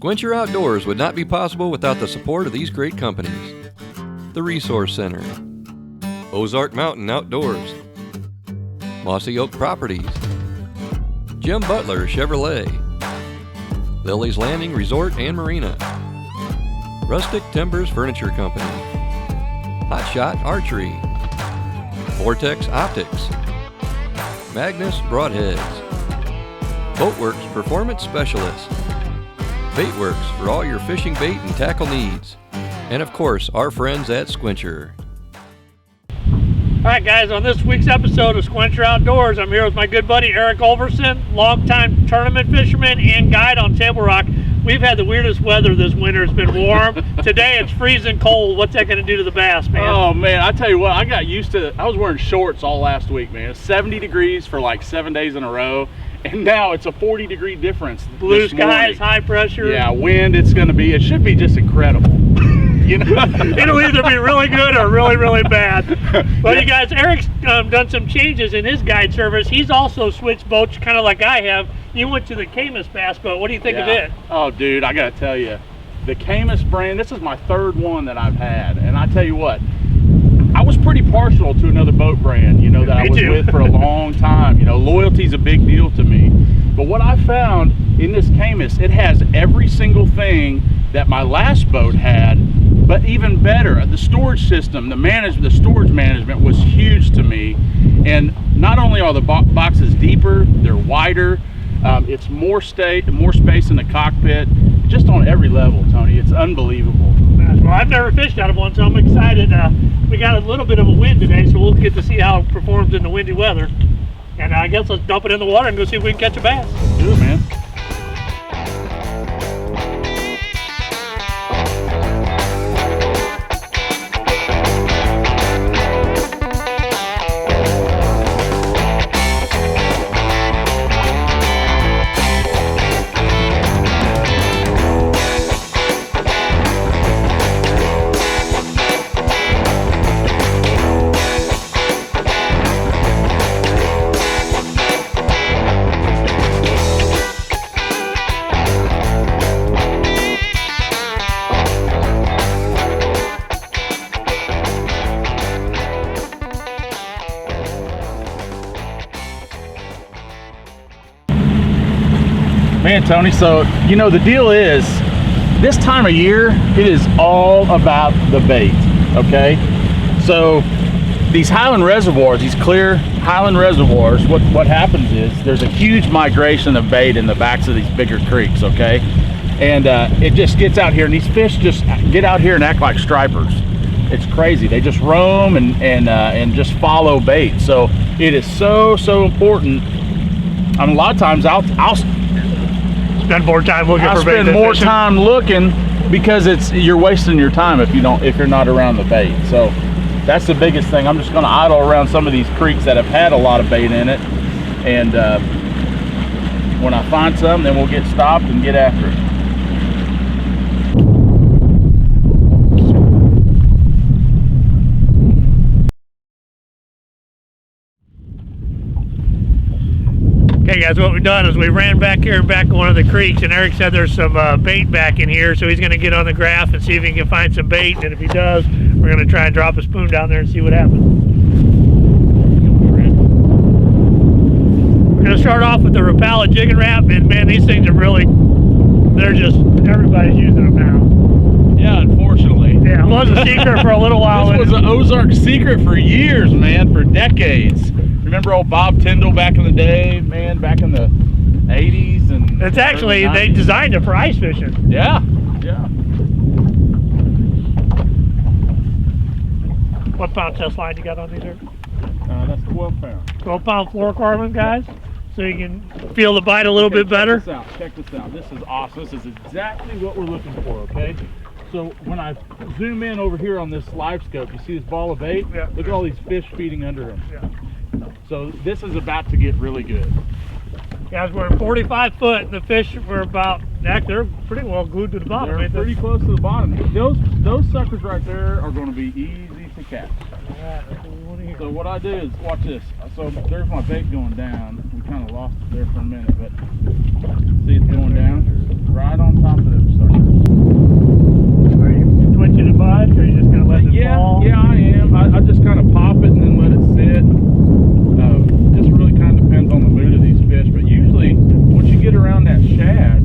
Squincher Outdoors would not be possible without the support of these great companies. The Resource Center, Ozark Mountain Outdoors, Mossy Oak Properties, Jim Butler Chevrolet, Lily's Landing Resort and Marina, Rustic Timbers Furniture Company, Hot Shot Archery, Vortex Optics, Magnus Broadheads, Boatworks Performance Specialists, Baitworks for all your fishing bait and tackle needs, and of course, our friends at Squincher. All right, guys, on this week's episode of Squincher Outdoors, I'm here with my good buddy Eric Olliverson, longtime tournament fisherman and guide on Table Rock. We've had the weirdest weather this winter. It's been warm. Today it's freezing cold. What's that going to do to the bass, man? Oh, man, I tell you what, I got used to it. I was wearing shorts all last week, man. It's 70 degrees for like 7 days in a row, and now it's a 40-degree difference. Blue skies, high pressure. Yeah, wind, it should be just incredible. You know? It'll either be really good or really, really bad. Well, you guys, Eric's done some changes in his guide service. He's also switched boats, kind of like I have. You went to the Camus bass boat. What do you think of it? Oh, dude, I got to tell you, the Camus brand, this is my third one that I've had. And I tell you what, I was pretty partial to another boat brand, you know, that I was with for a long time. You know, loyalty's a big deal to me. But what I found in this Camus, it has every single thing that my last boat had, but even better. The storage system, the storage management was huge to me. And not only are the boxes deeper, they're wider. It's more space in the cockpit, just on every level, Tony. It's unbelievable. Well, I've never fished out of one, so I'm excited. We got a little bit of a wind today, so we'll get to see how it performs in the windy weather. And I guess let's dump it in the water and go see if we can catch a bass. Let's do it, man. Man, Tony, so, you know, the deal is, this time of year, it is all about the bait, okay? So, these highland reservoirs, these clear highland reservoirs, what happens is, there's a huge migration of bait in the backs of these bigger creeks, okay? And it just gets out here, and these fish just get out here and act like stripers. It's crazy. They just roam and just follow bait. So, it is so important. A lot of times, I'll spend more time looking for bait. I spend more time looking because you're wasting your time if you're not around the bait. So that's the biggest thing. I'm just going to idle around some of these creeks that have had a lot of bait in it, and when I find some, then we'll get stopped and get after it. Okay, guys, what we've done is we ran back here back one of the creeks, and Eric said there's some bait back in here, so he's going to get on the graph and see if he can find some bait, and if he does, we're going to try and drop a spoon down there and see what happens. We're going to start off with the Rapala Jig and Wrap, and man, these things are really, everybody's using them now. Yeah, unfortunately. Yeah, it was a secret for a little while. This was an Ozark secret for years, man, for decades. Remember old Bob Tyndall back in the day, man, back in the 80s? And it's actually, they designed it for ice fishing. Yeah. What pound test line you got on these here? That's 12 pound. 12 pound fluorocarbon, guys. So you can feel the bite a little bit better. Check this out. This is awesome. This is exactly what we're looking for, okay? So when I zoom in over here on this live scope, you see this ball of bait? Yeah. Look at all these fish feeding under them. Yeah. So this is about to get really good. Guys, we're 45 foot, and the fish were about, they're pretty well glued to the bottom. They're pretty close to the bottom. Those suckers right there are going to be easy the catch. Alright, that's what we want to hear. So what I do is, watch this. So there's my bait going down. We kind of lost it there for a minute, but see it's going down? Right on top of them suckers. Are you twitching it much, or are you just going to let it fall? Yeah, I am. I just kind of pop it and then let it sit. Just really kind of depends on the mood of these fish, but usually once you get around that shad,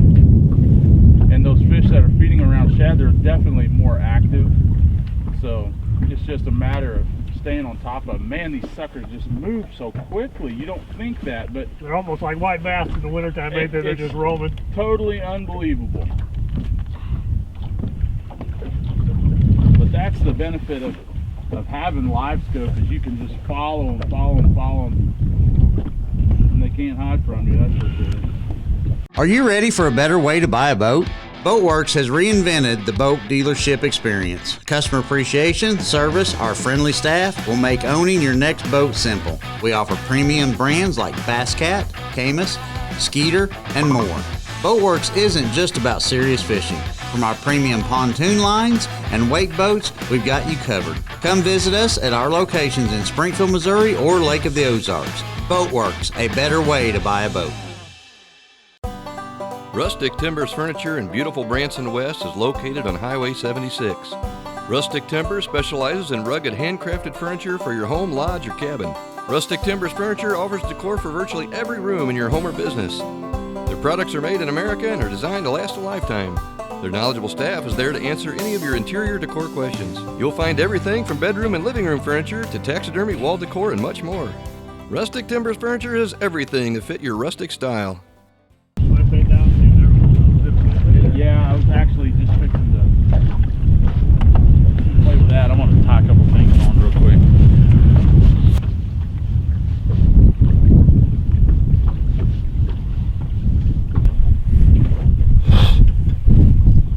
and those fish that are feeding around shad, they're definitely more active. So it's just a matter of staying on top of them. Man, these suckers just move so quickly. You don't think that, but they're almost like white bass in the wintertime. Maybe they're just roaming. Totally unbelievable. But that's the benefit of having live scope, is you can just follow them, and they can't hide from you, that's for sure. Are you ready for a better way to buy a boat? Boatworks has reinvented the boat dealership experience. Customer appreciation, service, our friendly staff will make owning your next boat simple. We offer premium brands like Bass Cat, Camus, Skeeter, and more. Boatworks isn't just about serious fishing. From our premium pontoon lines and wake boats, we've got you covered. Come visit us at our locations in Springfield, Missouri or Lake of the Ozarks. Boatworks, a better way to buy a boat. Rustic Timbers Furniture in beautiful Branson West is located on Highway 76. Rustic Timber specializes in rugged handcrafted furniture for your home, lodge, or cabin. Rustic Timbers Furniture offers decor for virtually every room in your home or business. Their products are made in America and are designed to last a lifetime. Their knowledgeable staff is there to answer any of your interior decor questions. You'll find everything from bedroom and living room furniture to taxidermy, wall decor, and much more. Rustic Timbers Furniture has everything to fit your rustic style. Yeah, I was actually just fixing to play with that. I want to tie a couple things on real quick.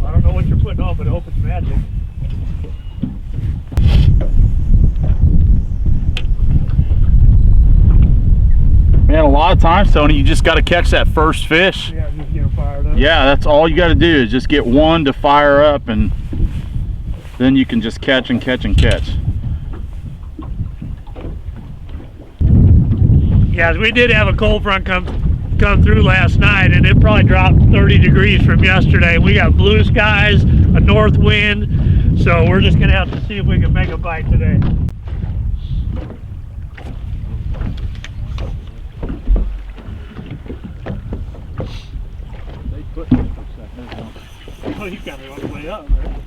I don't know what you're putting on, but I hope it's magic. Man, a lot of times, Tony, you just got to catch that first fish. Yeah, just get them fired up. Yeah, that's all you got to do is just get one to fire up, and then you can just catch and catch and catch. Guys, we did have a cold front come through last night, and it probably dropped 30 degrees from yesterday. We got blue skies, a north wind, so we're just going to have to see if we can make a bite today. Oh, he's got it on the way up, man.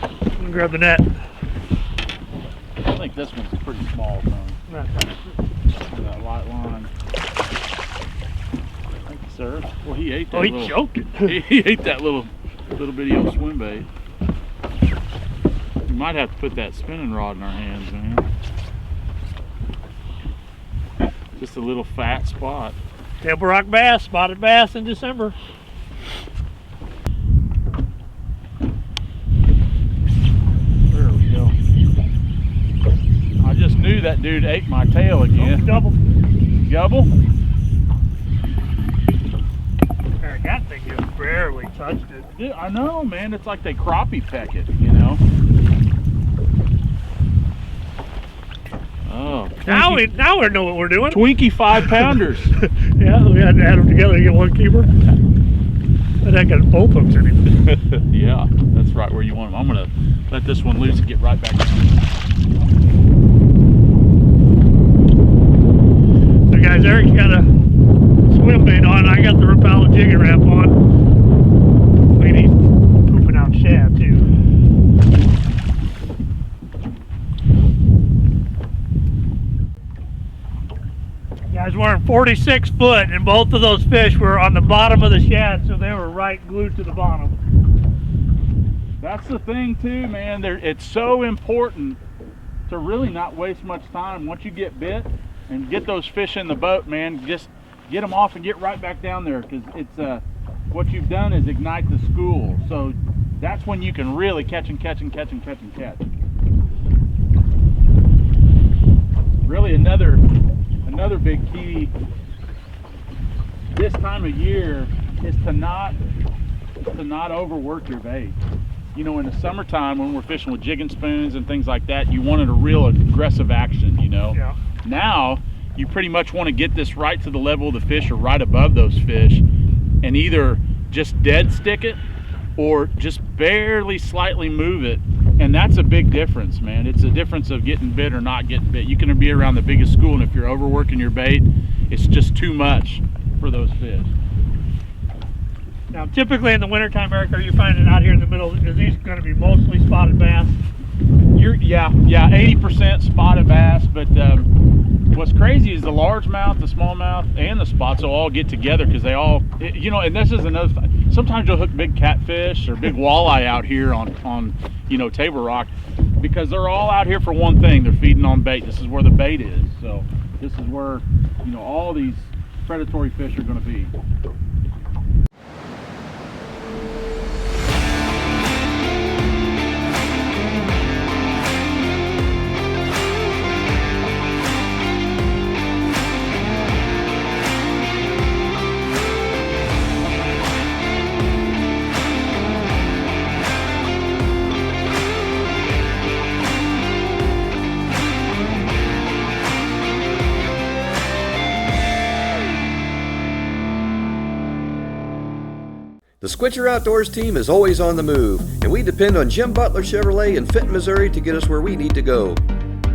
I'm gonna grab the net. I think this one's pretty small, Tony. Not That light line. Thank you, sir. Well, he ate that. Oh, he choked it. He ate that little bitty old swim bait. We might have to put that spinning rod in our hands, man. Just a little fat spot. Table rock bass, spotted bass in December. There we go. I just knew that dude ate my tail again. Oh, double. Gobble? That thing just barely touched it. Dude, I know, man. It's like they crappie peck it, you know? Oh, Now we know what we're doing. Twinkie 5-pounders. Yeah, we had to add them together to get one keeper. But I got both hooks in him. Yeah, that's right where you want them. I'm gonna let this one loose and get right back down. So guys, Eric's got a swim bait on. I got the Rapala jigger wrap on. I mean, he's pooping out shad too. Guys, we're in 46 foot, and both of those fish were on the bottom of the shad, so they were right glued to the bottom. That's the thing too, man. It's so important to really not waste much time. Once you get bit and get those fish in the boat, man, just get them off and get right back down there, because it's what you've done is ignite the school. So that's when you can really catch and catch and catch and catch and catch. Really another big key this time of year is to not to not overwork your bait. You know, in the summertime when we're fishing with jigging spoons and things like that, you wanted a real aggressive action, you know. Yeah. Now, you pretty much want to get this right to the level of the fish or right above those fish and either just dead stick it or just barely slightly move it. And that's a big difference, man. It's a difference of getting bit or not getting bit. You can be around the biggest school, and if you're overworking your bait, it's just too much for those fish. Now, typically in the wintertime, Eric, are you finding out here in the middle, is these going to be mostly spotted bass? Yeah, 80% spotted bass, but what's crazy is the largemouth, the smallmouth, and the spots will all get together because they all, you know, and this is another thing. Sometimes you'll hook big catfish or big walleye out here on you know, Table Rock because they're all out here for one thing. They're feeding on bait. This is where the bait is. So this is where, you know, all these predatory fish are going to be. The Squincher Outdoors team is always on the move, and we depend on Jim Butler Chevrolet in Fenton, Missouri to get us where we need to go.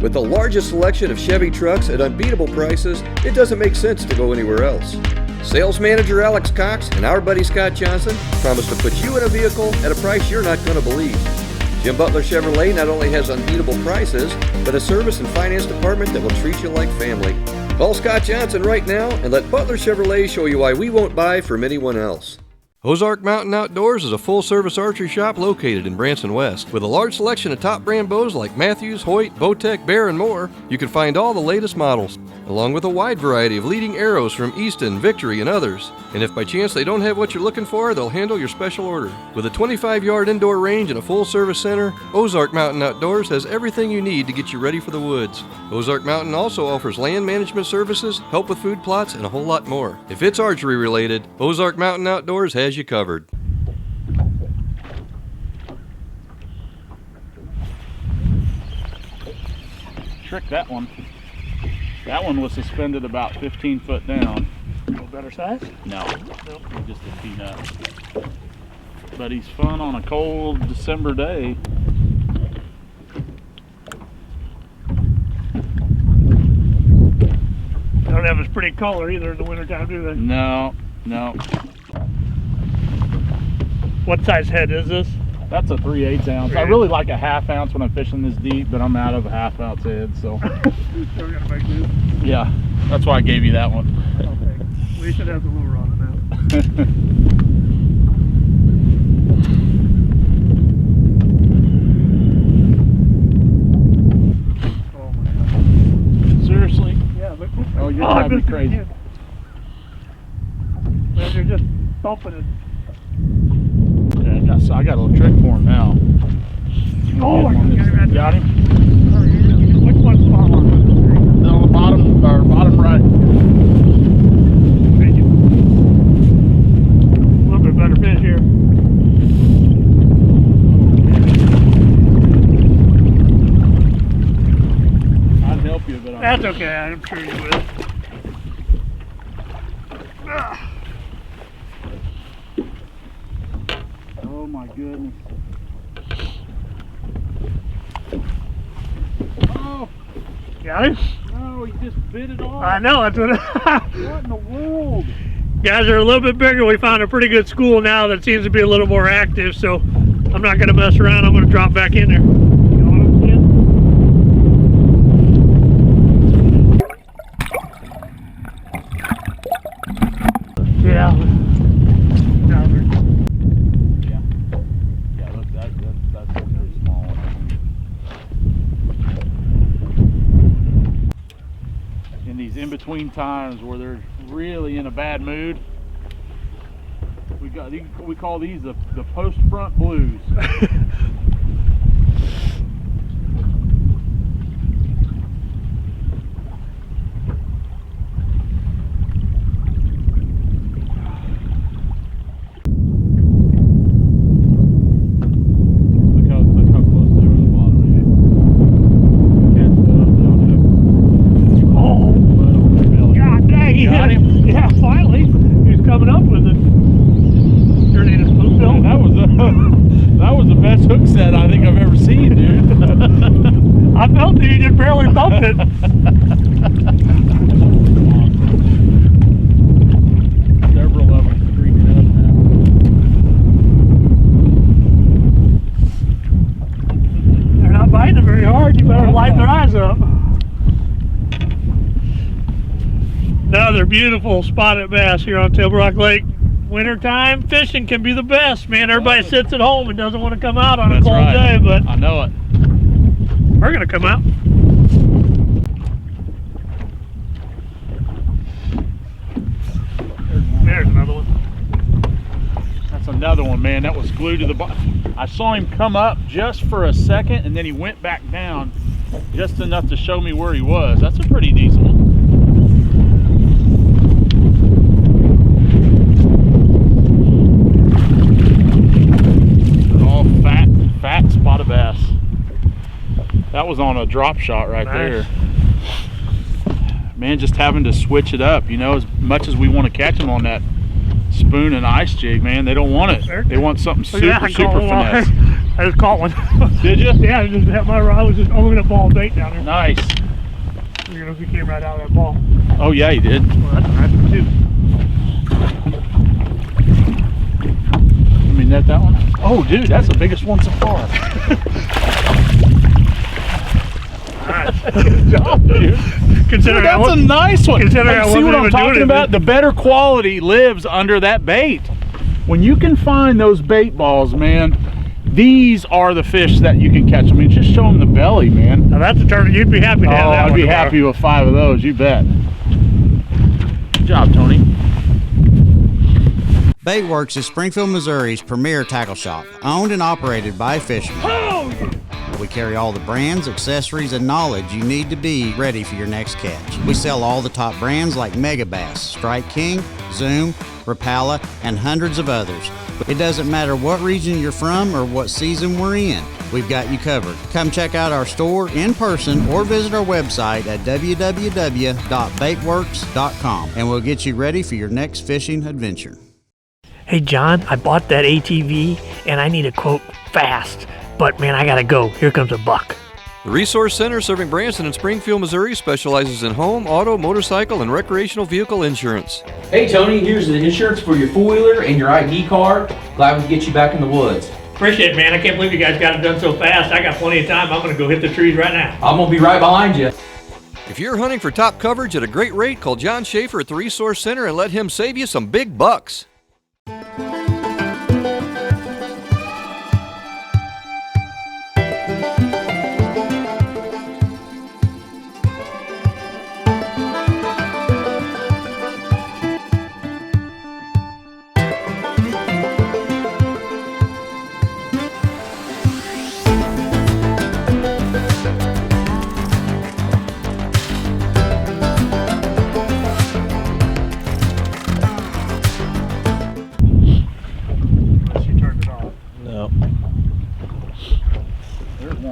With the largest selection of Chevy trucks at unbeatable prices, it doesn't make sense to go anywhere else. Sales manager Alex Cox and our buddy Scott Johnson promise to put you in a vehicle at a price you're not going to believe. Jim Butler Chevrolet not only has unbeatable prices, but a service and finance department that will treat you like family. Call Scott Johnson right now and let Butler Chevrolet show you why we won't buy from anyone else. Ozark Mountain Outdoors is a full-service archery shop located in Branson West. With a large selection of top brand bows like Matthews, Hoyt, Bowtech, Bear, and more, you can find all the latest models, along with a wide variety of leading arrows from Easton, Victory, and others. And if by chance they don't have what you're looking for, they'll handle your special order. With a 25-yard indoor range and a full-service center, Ozark Mountain Outdoors has everything you need to get you ready for the woods. Ozark Mountain also offers land management services, help with food plots, and a whole lot more. If it's archery related, Ozark Mountain Outdoors has you covered. Trick that one. That one was suspended about 15 foot down. No better size? No, Nope. just a peanut. But he's fun on a cold December day. They don't have as pretty color either in the wintertime, do they? No. What size head is this? That's a 3/8 ounce. I really like a 1/2 ounce when I'm fishing this deep, but I'm out of a 1/2 ounce head, so. So we're gonna make this. Yeah, that's why I gave you that one. Okay. We should have the lure on it now. Oh my God. Seriously? Yeah, look. Oh, you're driving me missed it crazy. again. Man, you're just thumping it. Yeah, I got a little trick for him now. Oh my God. Got him? Which one's small on? On the bottom, or bottom right. Thank you. A little bit better fish here. I'd help you, but That's okay, I'm sure you will. Oh my goodness. Oh, Got it? no, he just bit it off. I know, that's what. What in the world? Guys are a little bit bigger. We found a pretty good school now that seems to be a little more active, so I'm not going to mess around. I'm going to drop back in there. You know what I'm saying? Yeah. Yeah, look, that's a very small one. In these in-between times where they're really in a bad mood, we call these the post-front blues. hook set I think I've ever seen, dude. I felt it, you just barely bumped it. Several of them streaking up now. They're not biting them very hard. You better light their eyes up. Another beautiful spotted bass here on Table Rock Lake. Wintertime fishing can be the best, man. Everybody sits at home and doesn't want to come out on a cold day, but I know it. we're gonna come out. There's another one. That's another one, man. That was glued to the bottom. I saw him come up just for a second, and then he went back down just enough to show me where he was. That's a pretty decent one. They're all fat spotted bass. That was on a drop shot right there. Man, just having to switch it up, you know, as much as we want to catch them on that spoon and ice jig, man, they don't want it. They want something super finesse. I just caught one. Did you? Yeah, I just had my rod. I was just only gonna ball bait down there. Nice. You know, he came right out of that ball. Oh yeah, he did. Well, that's a nice one too. Let me net that one. Oh, dude, that's the biggest one so far. Nice. Good job, dude. Considering Dude, that's a nice one. Considering See what I'm talking about? The better quality lives under that bait. When you can find those bait balls, man, these are the fish that you can catch. I mean, just show them the belly, man. Now that's a turn. You'd be happy to have that. I'd be happy with 5 of those, you bet. Good job, Tony. Baitworks is Springfield, Missouri's premier tackle shop, owned and operated by fishermen. Oh, yeah. We carry all the brands, accessories, and knowledge you need to be ready for your next catch. We sell all the top brands like Mega Bass, Strike King, Zoom, Rapala, and hundreds of others. It doesn't matter what region you're from or what season we're in, we've got you covered. Come check out our store in person or visit our website at www.baitworks.com and we'll get you ready for your next fishing adventure. Hey, John, I bought that ATV and I need a quote fast. But man, I gotta go. Here comes a buck. The Resource Center serving Branson and Springfield, Missouri specializes in home, auto, motorcycle, and recreational vehicle insurance. Hey Tony, here's the insurance for your four-wheeler and your ID card. Glad we could get you back in the woods. Appreciate it, man. I can't believe you guys got it done so fast. I got plenty of time. I'm gonna go hit the trees right now. I'm gonna be right behind you. If you're hunting for top coverage at a great rate, call John Schaefer at the Resource Center and let him save you some big bucks.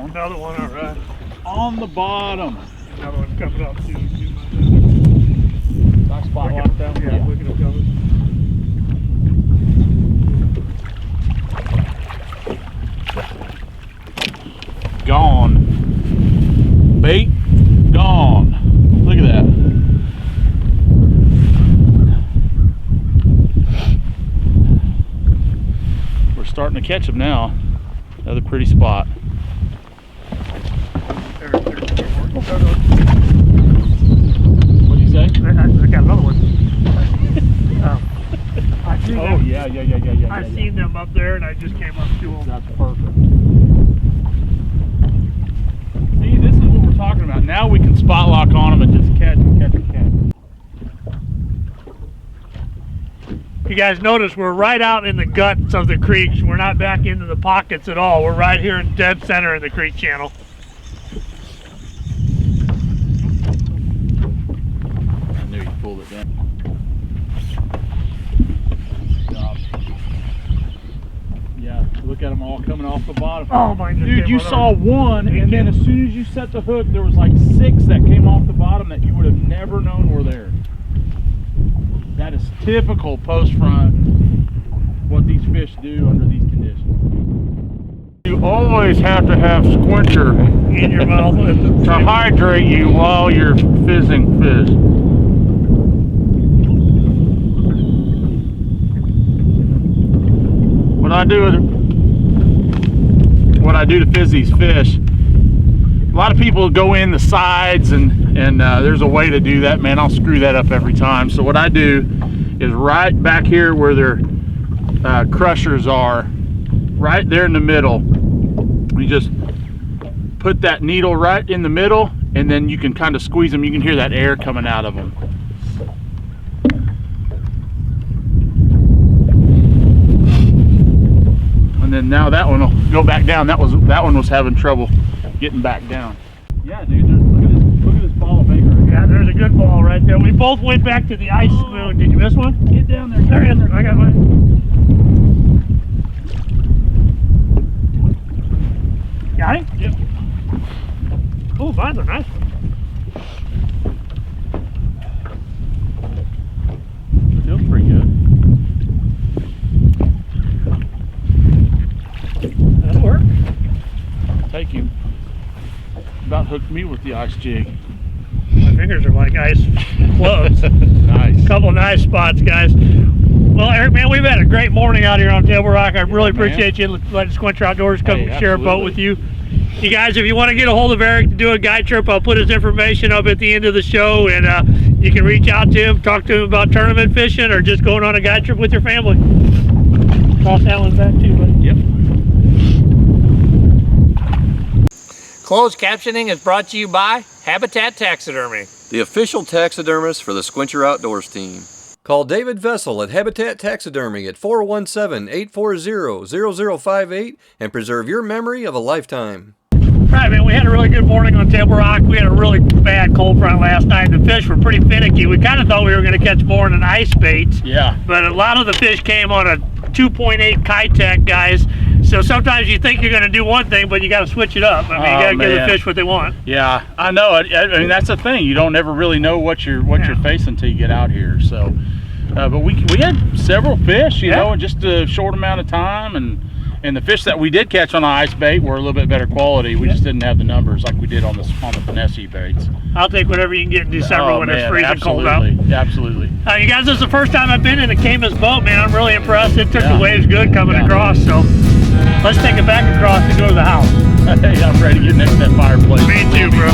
Another one, all right. On the bottom. Another one coming up too. Nice spot lock down. Yeah, look at him coming. Gone. Bait gone. Look at that. We're starting to catch them now. Another pretty spot. What'd you say? I got another one. I seen them up there and I just came up to them. That's perfect. See, this is what we're talking about. Now we can spot lock on them and just catch and catch and catch. You guys notice we're right out in the guts of the creeks. We're not back into the pockets at all. We're right here in dead center of the creek channel. I knew you pulled it down. Yeah, look at them all coming off the bottom. Oh my God. Dude, you saw one, and then as soon as you set the hook, there was like 6 that came off the bottom that you would have never known were there. That is typical post front, what these fish do under these conditions. always have to have Squincher in your mouth. to hydrate you while you're fizzing fizz. What I do to fizz these fish, a lot of people go in the sides and there's a way to do that, man. I'll screw that up every time. So what I do is right back here where their crushers are, right there in the middle, you just put that needle right in the middle, and then you can kind of squeeze them. You can hear that air coming out of them. And then now that one will go back down. That one was having trouble getting back down. Yeah, dude, look at this ball of bacon. Yeah, there's a good ball right there. We both went back to the ice spoon. Did you miss one? Get down there. There he is. I got one. Got him? Yep. Oh, mine's a nice one. Feels pretty good. That'll work. Take him. About hooked me with the ice jig. My fingers are like ice close. Nice. Couple nice spots, guys. Well, Eric, man, we've had a great morning out here on Table Rock. I really appreciate you letting Squincher Outdoors come share a boat with you. You guys, if you want to get a hold of Eric to do a guide trip, I'll put his information up at the end of the show, and you can reach out to him, talk to him about tournament fishing, or just going on a guide trip with your family. Toss that one back too, buddy. Yep. Closed captioning is brought to you by Habitat Taxidermy, the official taxidermist for the Squincher Outdoors team. Call David Vessel at Habitat Taxidermy at 417-840-0058 and preserve your memory of a lifetime. Right, man, we had a really good morning on Table Rock. We had a really bad cold front last night. The fish were pretty finicky. We kind of thought we were going to catch more than ice baits. Yeah. But a lot of the fish came on a 2.8 Kitech, guys. So sometimes you think you're going to do one thing, but you got to switch it up. I mean, you got to give the fish what they want. Yeah, I know. I mean, that's the thing. You don't ever really know what you're facing until you get out here. So, but we had several fish, you know, in just a short amount of time, and the fish that we did catch on the ice bait were a little bit better quality. We just didn't have the numbers like we did on the finesse baits. I'll take whatever you can get in December when it's freezing cold out. Absolutely. You guys, this is the first time I've been in a Camus boat, man. I'm really impressed. It took the waves good coming across, so let's take it back across and go to the house. Hey, I'm ready to get next to that fireplace. Me too, bro.